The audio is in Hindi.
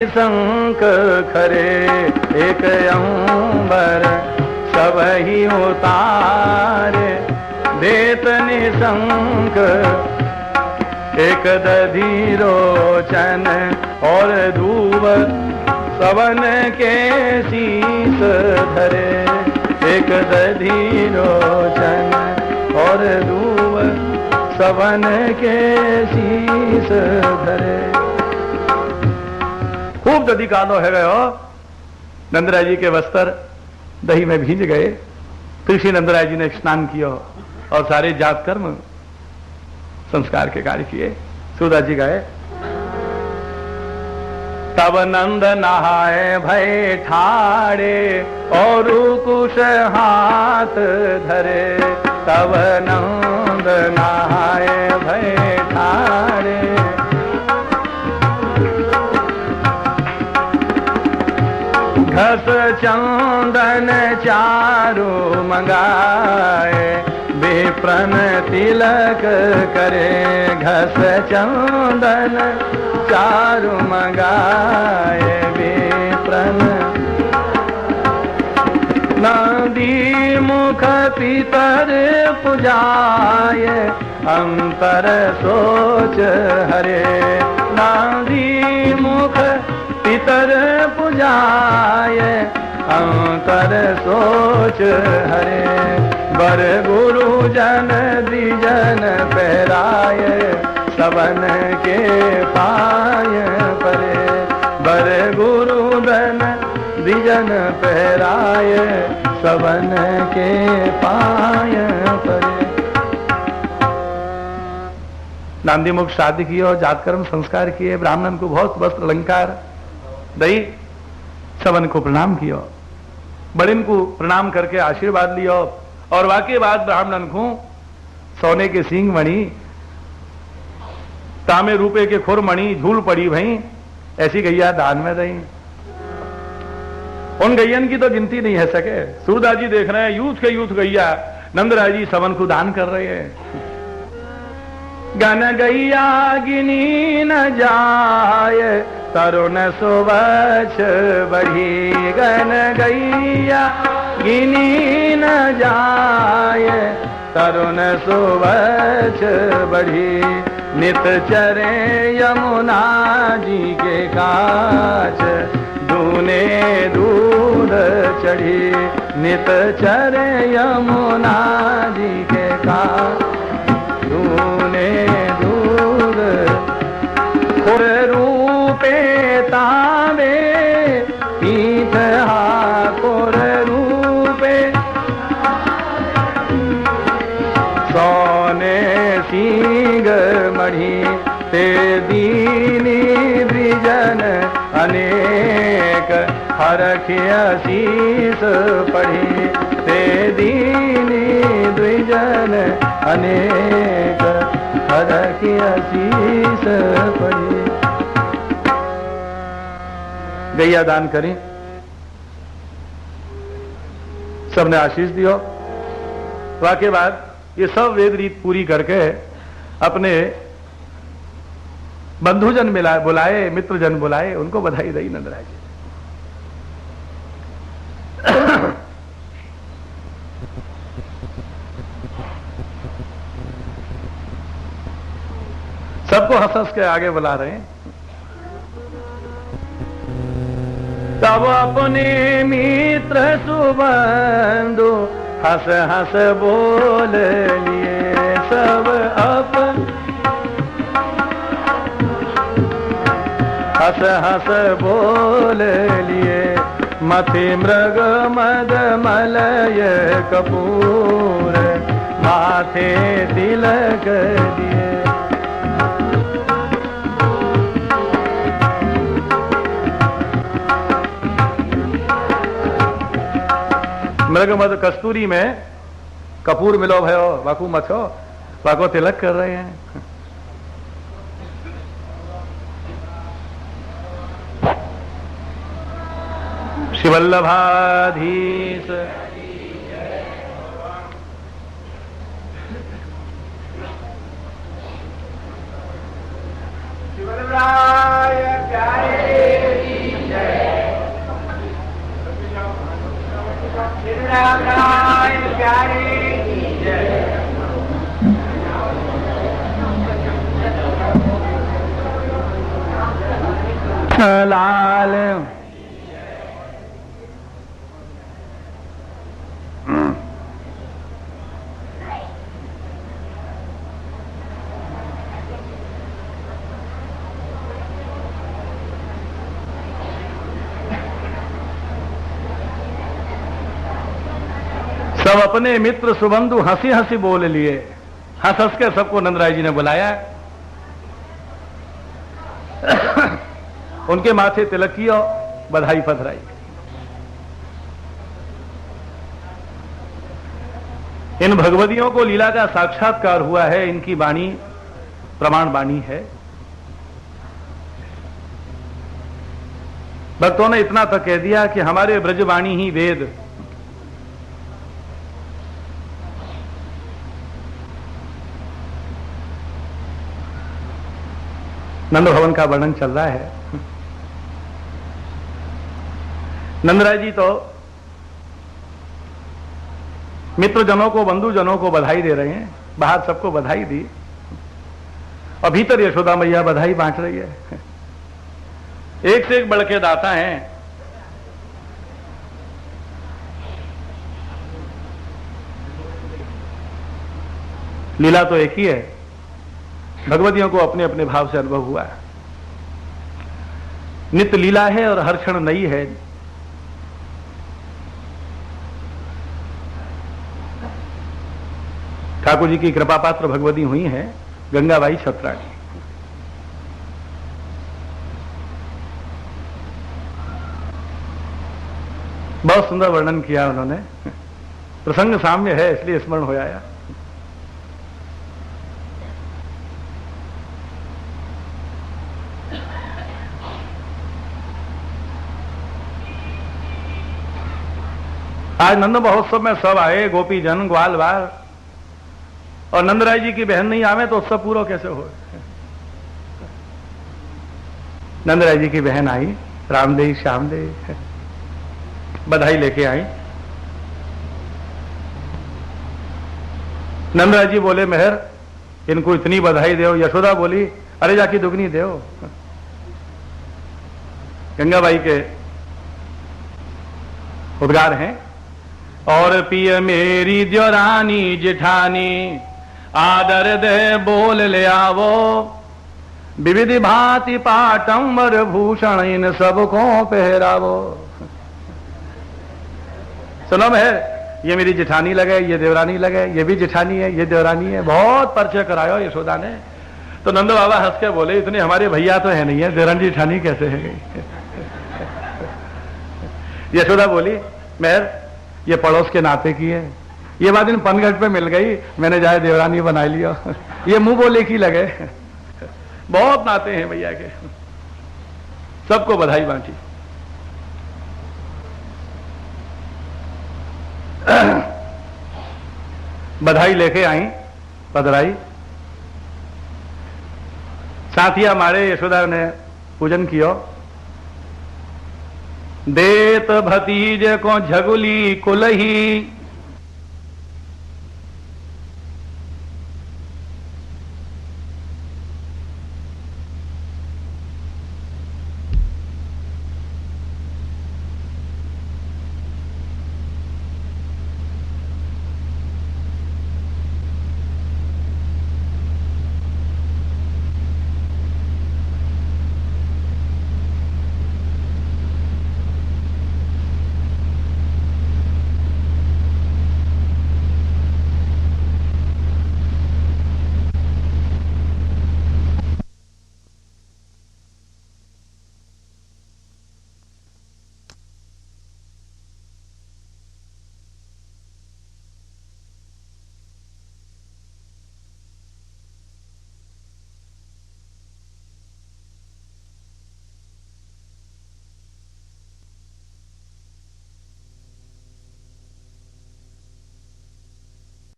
शंख खरे एक अंबर सब ही उतारे देत निशंक एक दधी रोचन और धूप सवन के शीस धरे एक दधी रोचन और धूप सवन के शीस धरे। खूब दधी कालो है गयो। नंदराय जी के वस्त्र दही में भीज गए। फिर श्री नंदराय जी ने स्नान किया और सारे जात कर्म संस्कार के कार्य किए। सूरदास जी गए। तब नंद नहाए भय ठाड़े और कुश हाथ धरे। तब नंद नहाए भय ठाड़े घस चंदन चारु मंगाए विप्रन तिलक करे। घस चंदन चारु मंगाए विप्रन नदी मुख पितर पुजाए अंतर सोच हरे। नदी मुख पितर पुजाए अंतर सोच हरे। बर गुरु जन द्विजन पहराए सबन के पाय परे। बर गुरु जन द्विजन पहराए सबन के पाय परे। नांदी मुख शादी की और जातकर्म संस्कार किए। ब्राह्मण को बहुत वस्त्र अलंकार दई। सबन को प्रणाम किया। बड़िन को प्रणाम करके आशीर्वाद लिया और वाके बाद ब्राह्मणन को सोने के सींग मणि तामे रुपए के खुर मणि झूल पड़ी भई ऐसी गैया दान में दई। उन गैयन की तो गिनती नहीं है सके। सूरदास जी देख रहे हैं यूथ के यूथ गैया नंदराय जी सबन को दान कर रहे हैं। गन गैया गिनी न जाए तरुण सुबछ बढ़ी। गन गैया गिनी न जाए तरुण सुबछ बढ़ी। नित चरे यमुना जी के काछ दूने दूध चढ़ी। नित चरे यमुना जी के काछ दूने दूध खुर रूपे तांबे पीठ हाकुर रूपे सोने सींग मढ़ी। ते दीनी द्विजन अनेक हरखिया शीस पढ़ी। ते दीनी द्विजन अनेक हरखिया शीस पढ़ी। गैया दान करी। सबने आशीष दियो। वाके बाद ये सब वेद रीत पूरी करके अपने बंधुजन मिलाए बुलाए मित्रजन बुलाए उनको बधाई दई नंदराय जी। सबको हंस हंस के आगे बुला रहे हैं। तब अपने मित्र सुबंधु हंस हंस बोल लिए। सब अपन हंस हंस बोल लिए। मथि मृग मद मलय कपूर माथे तिलक दिए। मृग मद कस्तूरी में कपूर मिलो भयो वाकू मथो वाको तिलक कर रहे हैं। शिवल्लभाधीश शिवराय प्यारे लाल। सब अपने मित्र सुबंधु हंसी हंसी बोल लिए। हंस हंस के सबको नंदराय जी ने बुलाया। उनके माथे तिलक किया, बधाई पधराई। इन भगवतियों को लीला का साक्षात्कार हुआ है, इनकी वाणी प्रमाण वाणी है। भक्तों ने इतना तक कह दिया कि हमारे ब्रजवाणी ही वेद। नंद भवन का वर्णन चल रहा है। नंदराय जी तो मित्रजनों को, बंधुजनों को बधाई दे रहे हैं। बाहर सबको बधाई दी और भीतर यशोदा मैया बधाई बांट रही है। एक से एक बढ़ के दाता हैं। लीला तो एक ही है, भगवतियों को अपने अपने भाव से अनुभव हुआ है। नित्य लीला है और हर क्षण नई है। ठाकुर जी की कृपा पात्र भगवती हुई है गंगाबाई छत्राणी। बहुत सुंदर वर्णन किया उन्होंने। प्रसंग साम्य है इसलिए स्मरण हो आया। आज नंद महोत्सव में सब आए, गोपी जन, ग्वाल बाल, और नंदराय जी की बहन नहीं आवे तो उत्सव पूरा कैसे हो। नंदराय जी की बहन आई, रामदेव श्यामदेव, बधाई लेके आई। नंदराय जी बोले मेहर इनको इतनी बधाई दो। यशोदा बोली अरे जाके दुगनी दो। गंगाबाई के उद्गार हैं। और पिय मेरी द्योरानी जिठानी, आदर दे बोल ले आवो, विविधि भांति पाटंबर भूषण इन सबको पहरावो। सुनो मेहर, ये मेरी जिठानी लगे, ये देवरानी लगे, ये भी जिठानी है, ये देवरानी है। बहुत परिचय करायो यशोदा ने। तो नंद बाबा हंस के बोले इतने हमारे भैया तो है नहीं है, देवरानी जिठानी कैसे है गई। यशोदा बोली मेहर ये पड़ोस के नाते की है, ये बात इन पनघट पे मिल गई, मैंने जाए देवरानी बना लिया। ये मुंह बोले की लगे। बहुत नाते हैं भैया के। सबको बधाई बांटी। बधाई लेके आई, पधराई। साथिया मारे यशोदा ने पूजन किया। देत भतीज को झगुली कुलही,